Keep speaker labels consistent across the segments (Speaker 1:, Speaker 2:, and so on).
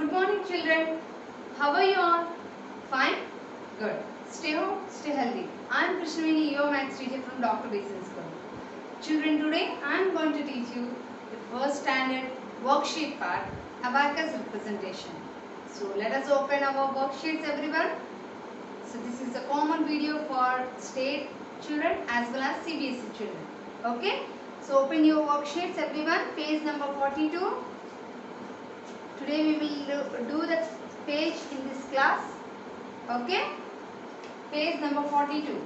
Speaker 1: Good morning, children. How are you all? Fine? Good. Stay home, stay healthy. I am Krishnavini, your maths teacher from Dr. Basin School. Children, today I am going to teach you the first standard worksheet part, abacus representation. So let us open our worksheets, everyone. So this is a common video for state children as well as CBSE children. Okay? So open your worksheets, everyone. Page number 42. Today we will do the page in this class. Okay? Page number 42.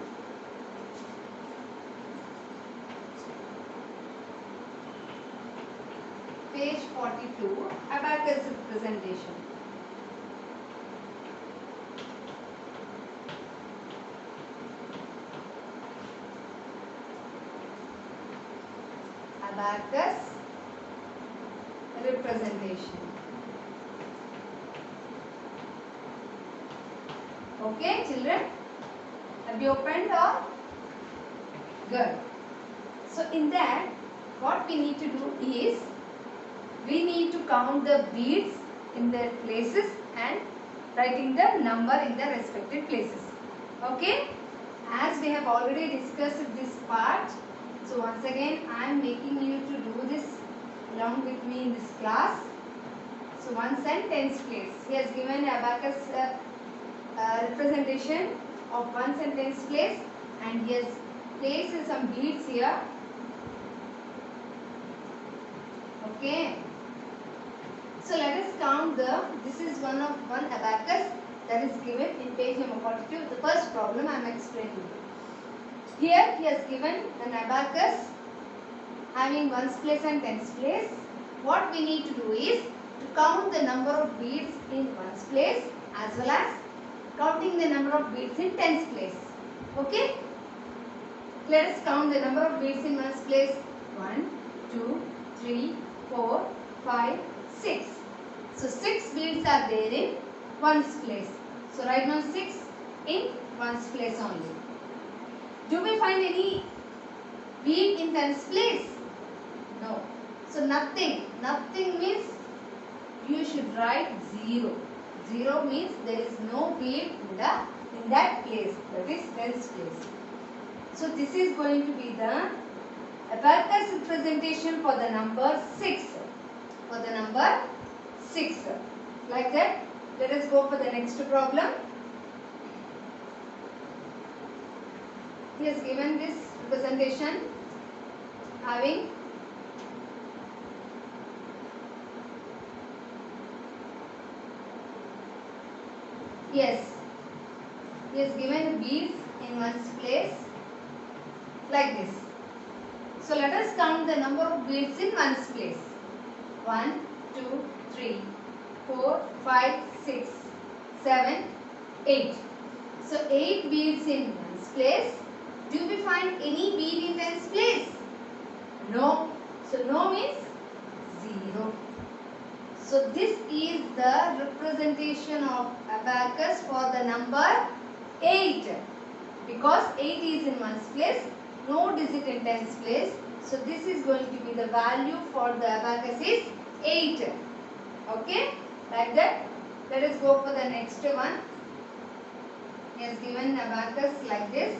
Speaker 1: Page 42, abacus representation. Abacus representation. Okay, children? Have you opened or? Good. So in that, what we need to do is, we need to count the beads in their places and writing the number in their respective places. Okay? As we have already discussed this part, so once again I am making you to do this along with me in this class. So 1 cent tens place. He has given abacus representation of 1 cent tens place, and he has placed some beads here. Okay. So let us count this is one abacus that is given in page number 42. The first problem I am explaining. Here he has given an abacus having ones place and tens place. What we need to do is to count the number of beads in ones place as well as counting the number of beads in tens place. Okay? Let us count the number of beads in ones place. 1, 2, 3, 4, 5, 6. So 6 beads are there in ones place. So write down 6 in ones place only. Do we find any bead in tens place? No. So nothing. Nothing means you should write 0. 0 means there is no bead in that place. That is tens place. So this is going to be the abacus representation for the number 6. For the number 6. Like that, let us go for the next problem. He has given this representation having he has given beads in one's place like this. So let us count the number of beads in one's place. 1, 2, 3, 4, 5, 6, 7, 8. So 8 beads in one's place. Do we find any bead in tens place? No. So no means 0. So this is the representation of abacus for the number 8. Because 8 is in one's place, no digit in tens place. So this is going to be the value for the abacus is 8. Okay? Like that. Let us go for the next one. He has given abacus like this.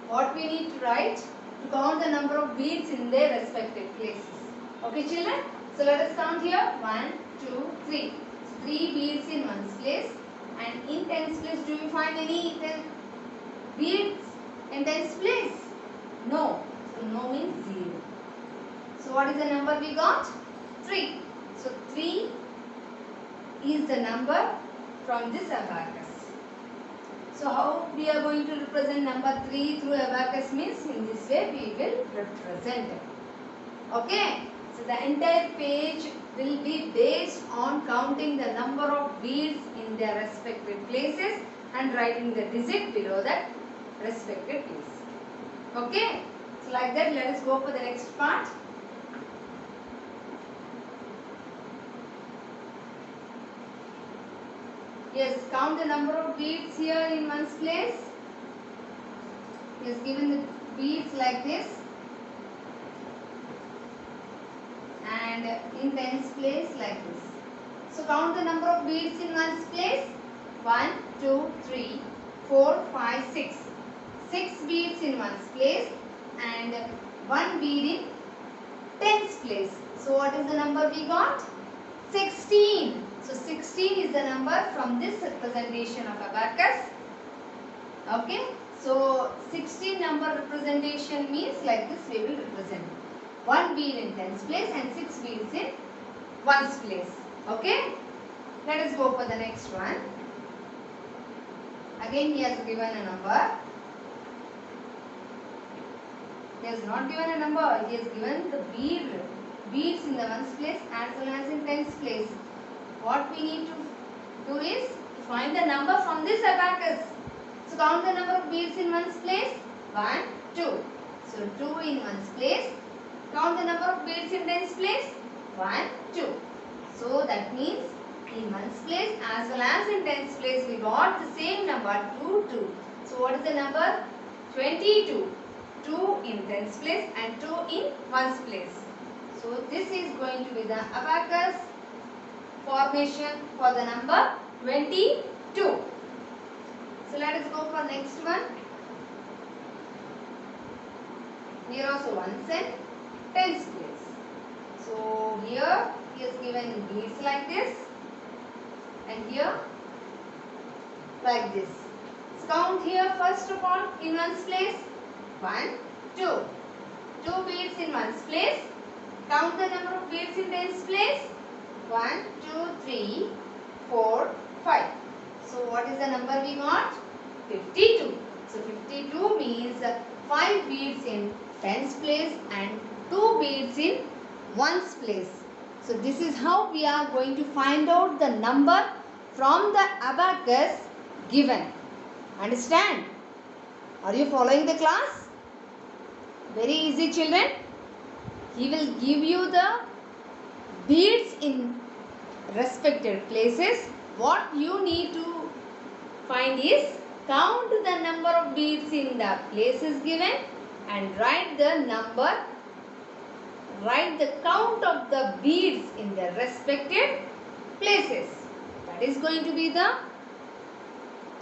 Speaker 1: What we need to write? To count the number of beads in their respective places. Okay, children? So let us count here. 1, 2, 3. So 3 beads in one's place. And in tens place, do we find any beads in tens place? No. So no means 0. So what is the number we got? 3. So 3 is the number from this abacus. So how we are going to represent number 3 through abacus means in this way we will represent it. Okay. So the entire page will be based on counting the number of beads in their respective places and writing the digit below that respective place. Okay. So like that, let us go for the next part. Yes, count the number of beads here in one's place. He has given the beads like this. and in tens place like this. So count the number of beads in ones place. 1, 2, 3, 4, 5, 6. 6 beads in ones place and 1 bead in tens place. So what is the number we got? 16. So 16 is the number from this representation of abacus. Okay. So 16 number representation means like this we will represent. 1 bead in tens place and 6 beads in ones place. Okay. Let us go for the next one. Again he has given a number. He has not given a number. He has given the beads in the ones place as well as in tens place. What we need to do is to find the number from this abacus. So count the number of beads in ones place. 1, 2. So 2 in ones place. Count the number of beads in tens place. 1, 2. So that means in ones place as well as in tens place we got the same number 2, 2. So what is the number? 22. 2 in tens place and 2 in ones place. So this is going to be the abacus formation for the number 22. So let us go for next one. Here also ones and tens place. So here he has given beads like this and here like this. So count here first of all in ones place. 1, 2. 2 beads in ones place. Count the number of beads in tens place. 1, 2, 3, 4, 5. So what is the number we got? 52. So 52 means 5 beads in tens place and 2 beads in ones place. So this is how we are going to find out the number from the abacus given. Understand? Are you following the class? Very easy, children. He will give you the beads in respected places. What you need to find is count the number of beads in the places given and write the count of the beads in the respected places. That is going to be the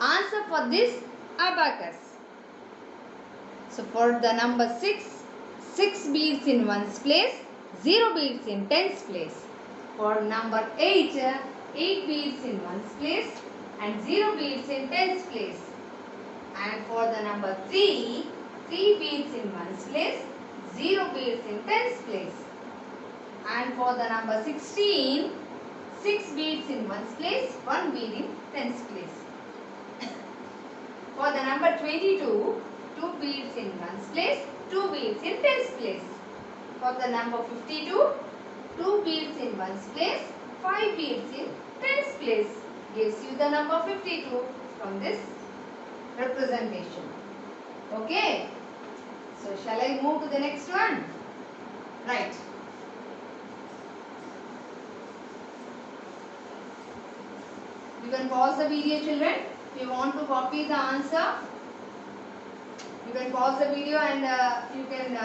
Speaker 1: answer for this abacus. So for the number 6, 6 beads in ones place, 0 beads in tens place. For number 8, 8 beads in ones place and 0 beads in tens place. And for the number 3, 3 beads in ones place, 0 beads in tens place. And for the number 16, 6 beads in ones place, 1 bead in tens place. For the number 22, 2 beads in ones place, 2 beads in tens place. For the number 52, 2 beads in ones place, 5 beads in tens place. Gives you the number 52 from this representation. Okay. So shall I move to the next one? Right. You can pause the video, children. If you want to copy the answer, you can pause the video and you can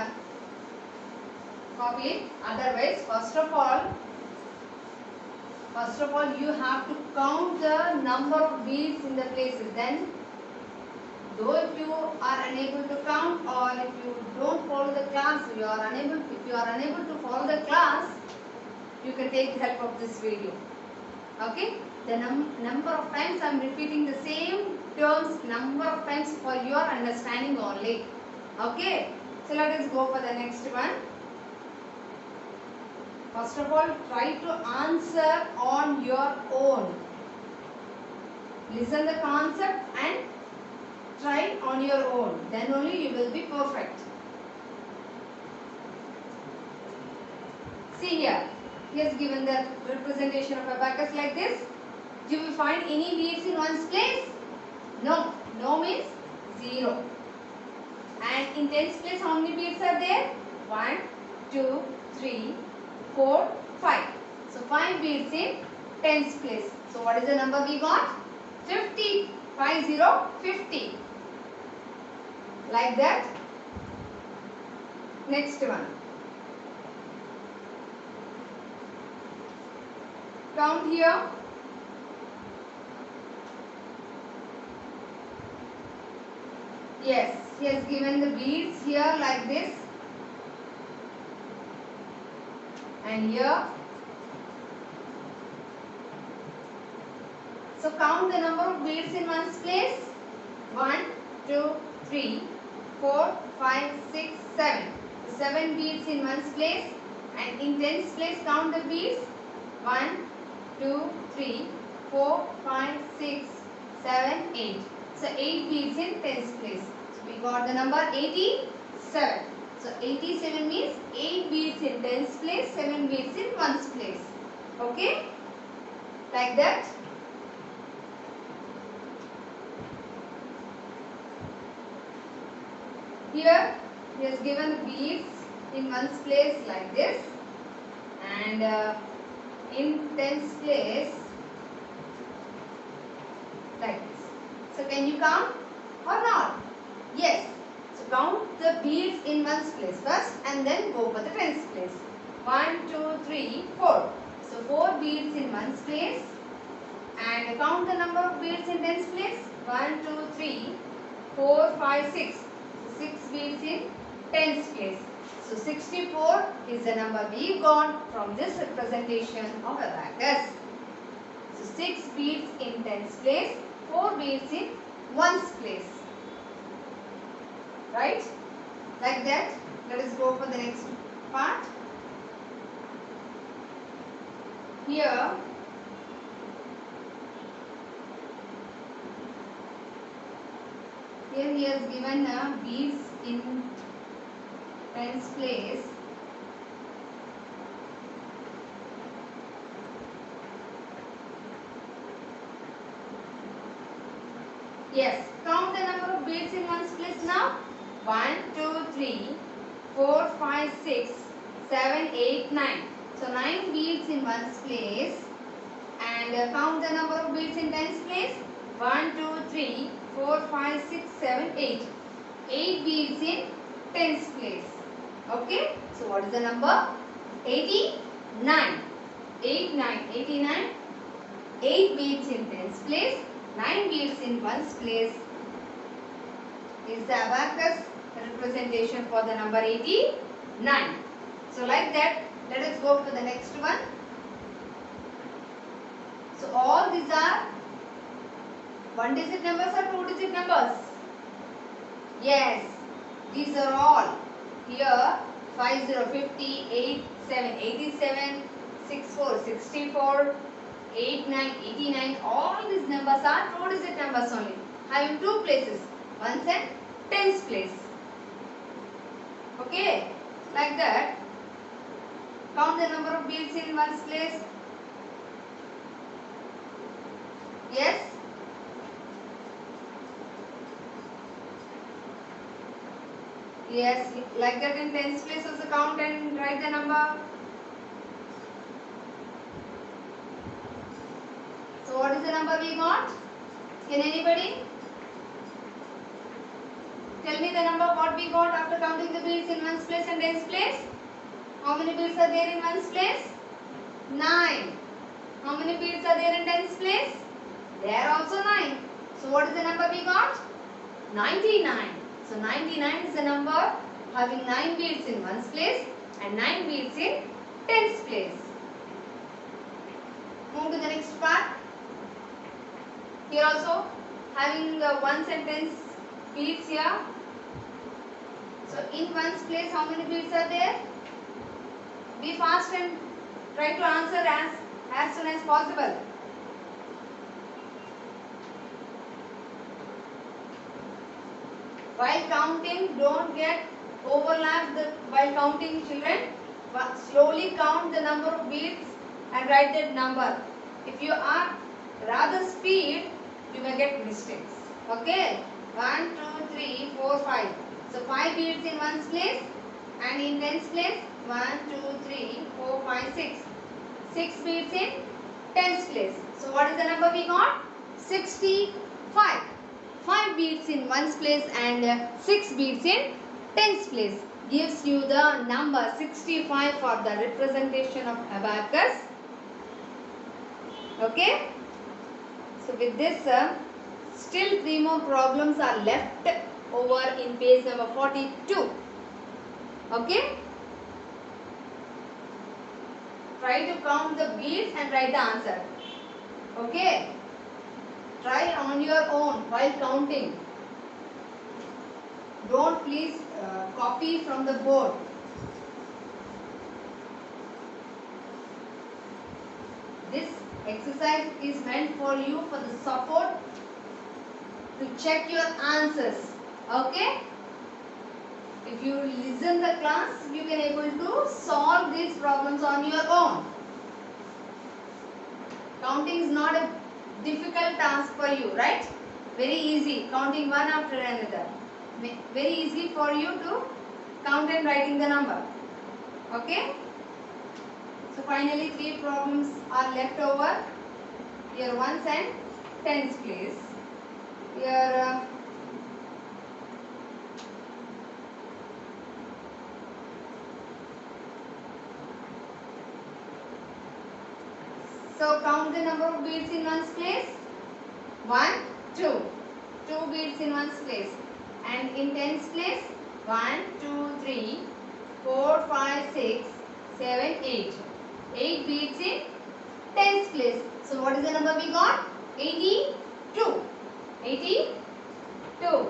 Speaker 1: copy it. Otherwise, first of all you have to count the number of beads in the places. Then, though if you are unable to count or if you don't follow the class, if you are unable to follow the class, you can take help of this video. Okay? The number of times I am repeating the same terms number of times for your understanding only. Okay? So let us go for the next one. First of all, try to answer on your own. Listen the concept and try on your own. Then only you will be perfect. See here. He has given the representation of abacus like this. Do you find any beads in ones place? No. No means 0. And in tens place, how many beads are there? 1, 2, 3, 4, 5. So 5 beads in tens place. So what is the number we got? 50. 50. Like that. Next one. count here. Yes, he has given the beads here like this. And here. So count the number of beads in one's place. 1, 2, 3, 4, 5, 6, 7. 7 beads in one's place. And in tens place count the beads. 1, 2, 3, 4, 5, 6, 7, 8. So 8 beads in tens place. So we got the number 87. So 87 means 8 beads in tens place, 7 beads in ones place. Okay? Like that. Here he has given the beads in ones place like this, and in tens place like this. So can you count or not? Yes. So count the beads in ones place first and then go for the tens place. 1, 2, 3, 4. So 4 beads in ones place, and count the number of beads in tens place. 1, 2, 3, 4, 5, 6. 6 beads in tens place. So 64 is the number we got from this representation of abacus. So 6 beads in tens place, 4 beads in ones place. Right? Like that. Let us go for the next part. Here he has given beads in tens place. Yes, count the number of beads in ones place now. 1, 2, 3, 4, 5, 6, 7, 8, 9. So 9 beads in ones place, and count the number of beads in tens place. 1, 2, 3, 4, 5, 6, 7, 8. 8 beads in tens place. Okay. So what is the number? 89. 8, 9, 89. 8 beads in tens place. 9 beads in ones place is the abacus representation for the number 89. So like that, let us go to the next one. So all these are 1 digit numbers or 2 digit numbers? Yes, these are all. Here 50, 50, 87, 87, 64, 64, 89, 89. All these numbers are 2 digit numbers only, having 2 places, ones and tens place. Okay, like that. Count the number of beads in ones place. Yes. Yes, like that in tens place also count and write the number. So what is the number we got? Can anybody tell me the number what we got after counting the beads in ones place and tens place? How many beads are there in ones place? 9. How many beads are there in tens place? There are also 9. So what is the number we got? 99. So 99 is the number having 9 beads in ones place and 9 beads in tens place. Move to the next part. Here also having ones and tens beads here. So in ones place how many beads are there? Be fast and try to answer as soon as possible. While counting, don't get overlapped while counting, children. But slowly count the number of beads and write that number. If you are rather speed, you may get mistakes. Okay? 1, 2, 3, 4, 5. So 5 beads in ones place and in tens place 1, 2, 3, 4, 5, 6. 6 beads in tens place. So what is the number we got? 65. 5 beads in ones place and 6 beads in tens place gives you the number 65 for the representation of abacus. Okay. So with this, still 3 more problems are left over in page number 42. Okay. Try to count the beads and write the answer. Okay. Try on your own while counting. Don't please copy from the board. This exercise is meant for you for the support to check your answers. Okay. If you listen the class, you can able to solve these problems on your own. Counting is not a difficult task for you, right? Very easy, counting one after another. Very easy for you to count and writing the number. Okay? So finally 3 problems are left over. Here ones and tens place. Here so count the number of beads in one's place. 1, 2. 2 beads in one's place. And in tens place, 1, 2, 3, 4, 5, 6, 7, 8. 8 beads in tens place. So what is the number we got? 82. 82.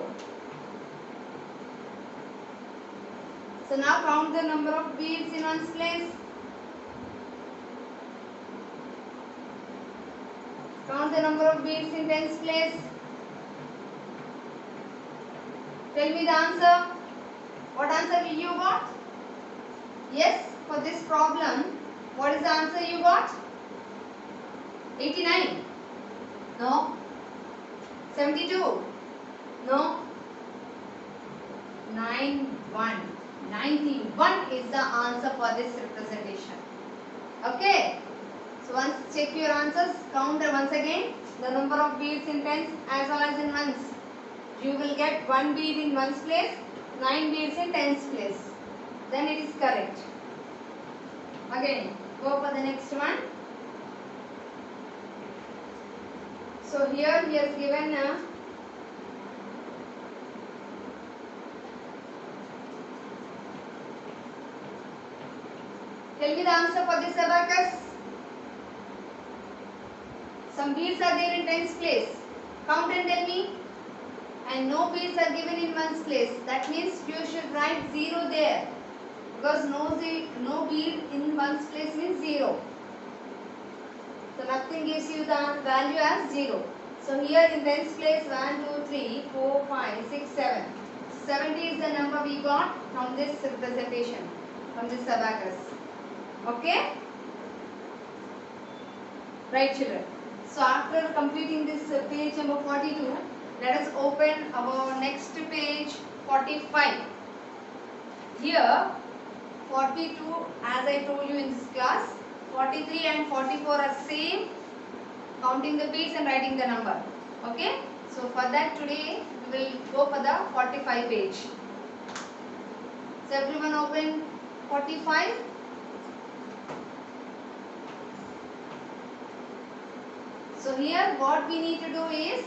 Speaker 1: So now count the number of beads in one's place. Count the number of beads in tens place. Tell me the answer. What answer you got? Yes, for this problem, what is the answer you got? 89. No. 72. No. 91. 91 is the answer for this representation. Okay. So once check your answers, count once again the number of beads in tens as well as in ones. You will get 1 bead in ones place, 9 beads in tens place. Then it is correct. Again, go for the next one. So here he has given tell me the answer for this abacus. Some beads are there in tens place. Count and tell me. And no beads are given in ones place. That means you should write 0 there. Because no bead in ones place means 0. So nothing gives you the value as 0. So here in tens place 1, 2, 3, 4, 5, 6, 7. 70 is the number we got from this representation, from this abacus. Okay? Right, children. So after completing this page number 42, let us open our next page 45. Here 42, as I told you in this class, 43 and 44 are same, counting the beads and writing the number. Okay? So for that today we will go for the 45 page. So everyone open 45. So here what we need to do is,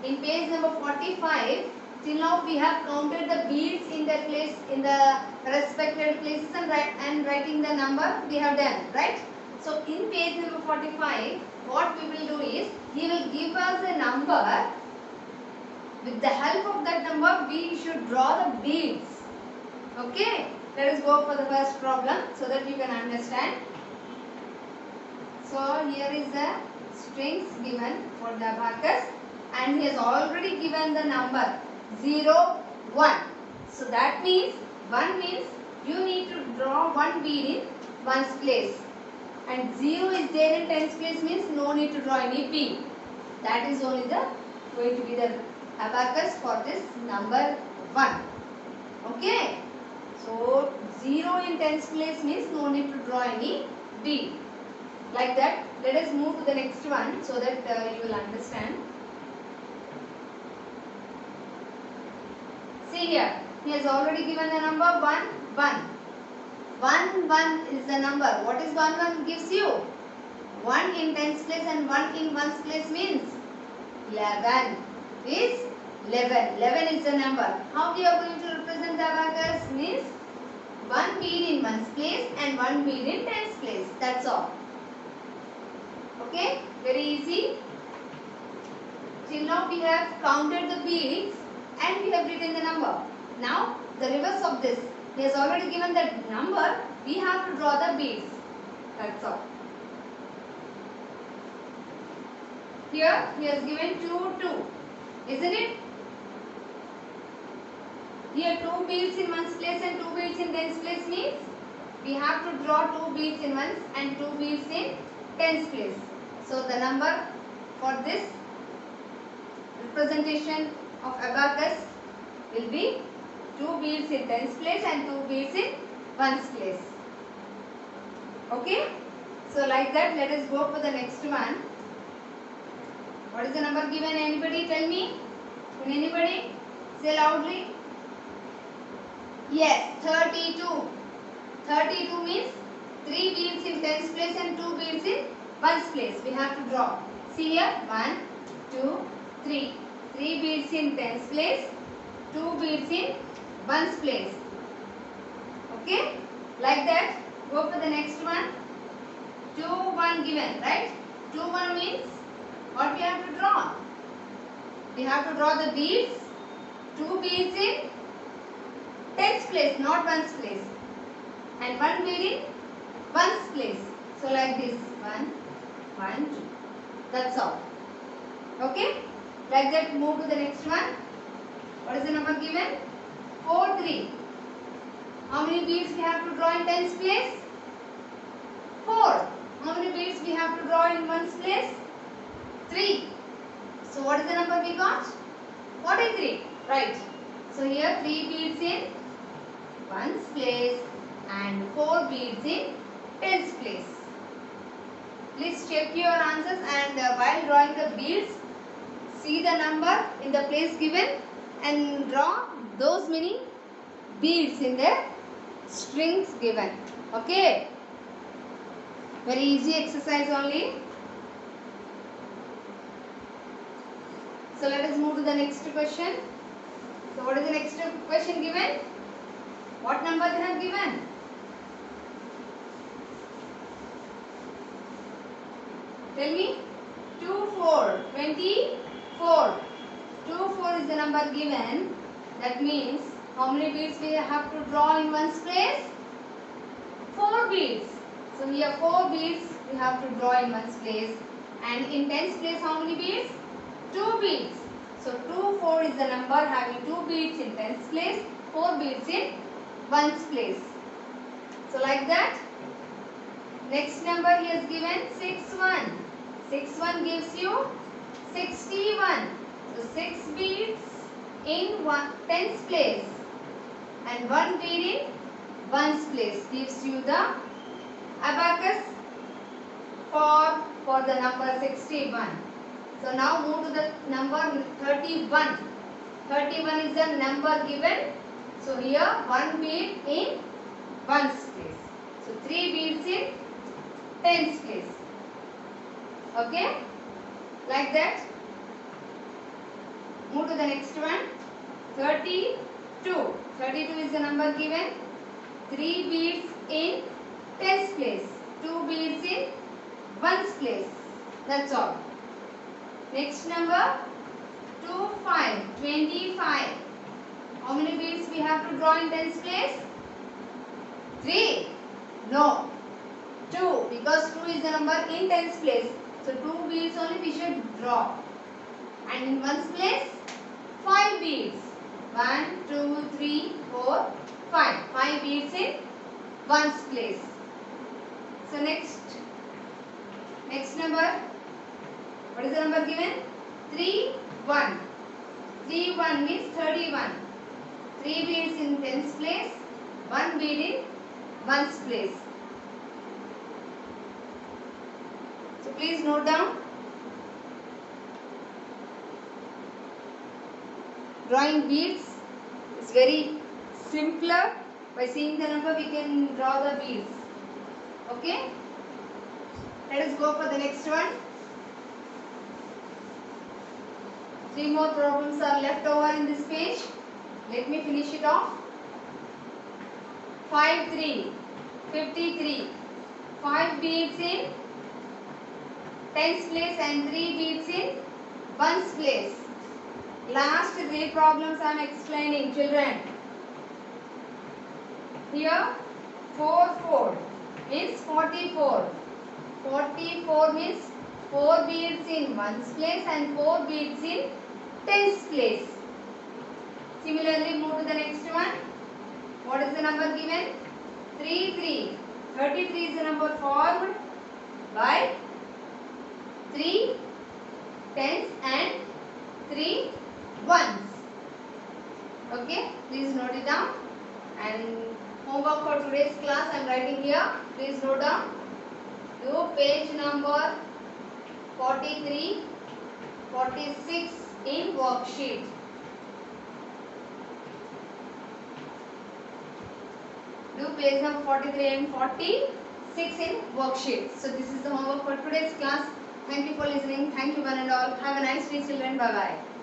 Speaker 1: in page number 45, till now we have counted the beads in their place, in the respected places and writing the number we have done, right? So in page number 45, what we will do is, he will give us a number. With the help of that number, we should draw the beads. Okay? Let us go for the first problem so that you can understand. So here is the strings given for the abacus. And he has already given the number 0, 1. So that means 1 means you need to draw 1 bead in one's place. And 0 is there in tens place means no need to draw any bead. That is only the going to be the abacus for this number 1. Okay. So 0 in tens place means no need to draw any bead. Like that. Let us move to the next one so that you will understand. See here, he has already given the number 1, 1. 1, 1 is the number. What is 1, 1 gives you? 1 in tens place and 1 in ones place means 11 is 11. 11 is the number. How we are going to represent the abacus means 1 bead in ones place and 1 bead in tens place. That's all. Okay, very easy. Till now we have counted the beads and we have written the number. Now the reverse of this. He has already given the number. We have to draw the beads. That's all. Here he has given 2, 2. Isn't it? Here 2 beads in ones place and 2 beads in tens place means we have to draw 2 beads in ones and 2 beads in tens place. So the number for this representation of abacus will be 2 beads in tens place and 2 beads in ones place. Okay? So like that, let us go for the next one. What is the number given? Anybody tell me? Can anybody say loudly? Yes, 32. 32 means 3 beads in tens place and 2 beads in ones place. We have to draw. See here, 1, 2, 3. 3 beads in tens place, 2 beads in ones place. Okay? Like that. Go for the next one. 2, 1 given, right? 2, 1 means what we have to draw? We have to draw the beads. 2 beads in tens place, not ones place. And 1 bead in ones place. So like this. 1, 1, 2. That's all. Okay? Like that, move to the next one. What is the number given? 4, 3. How many beads we have to draw in tens place? 4. How many beads we have to draw in ones place? 3. So what is the number we got? 43. Right. So here 3 beads in ones place and 4 beads in tens place. Please check your answers and while drawing the beads, see the number in the place given and draw those many beads in the strings given. Okay. Very easy exercise only. So let us move to the next question. So what is the next question given? What number they have given? Tell me. 2, 4. 24. 2, 4 is the number given. That means how many beads we have to draw in ones place? 4 beads. So here 4 beads we have to draw in ones place. And in tens place how many beads? 2 beads. So 2, 4 is the number having 2 beads in tens place, 4 beads in ones place. So like that. Next number he has given 6, 1. 6, 1 gives you 61. So 6 beads in tens place and 1 bead in ones place gives you the abacus for the number 61. So now move to the number 31. 31 is the number given. So here 1 bead in ones place. So 3 beads in tens place. Okay? Like that. Move to the next one. 32. 32 is the number given. 3 beads in tens place. 2 beads in ones place. That's all. Next number 2, 5. 25. How many beads we have to draw in tens place? 3. No. 2. Because 2 is the number in tens place. So 2 beads only we should draw. And in ones place 5 beads. 1, 2, 3, 4, 5. 5 beads in ones place. So next number. What is the number given? 3, 1. 3, 1 means 31. 3 beads in tens place, 1 bead in ones place. So please note down. Drawing beads is very simpler. By seeing the number we can draw the beads. Okay? Let us go for the next one. 3 more problems are left over in this page. Let me finish it off. 5 3 53. 5 beads in tens place and 3 beads in ones place. Last 3 problems I am explaining, children. Here 4 4 means 44. 44 means 4 beads in ones place and 4 beads in tens place. Similarly, move to the next one. What is the number given? 3 3. 33 is the number formed by 3 tens and 3 ones. Okay, please note it down. And homework for today's class I am writing here. Please note down. Do page number 43, 46 in worksheet. Do page number 43 and 46 in worksheet. So this is the homework for today's class. Thank you for listening. Thank you one and all. Have a nice day, children. Bye bye.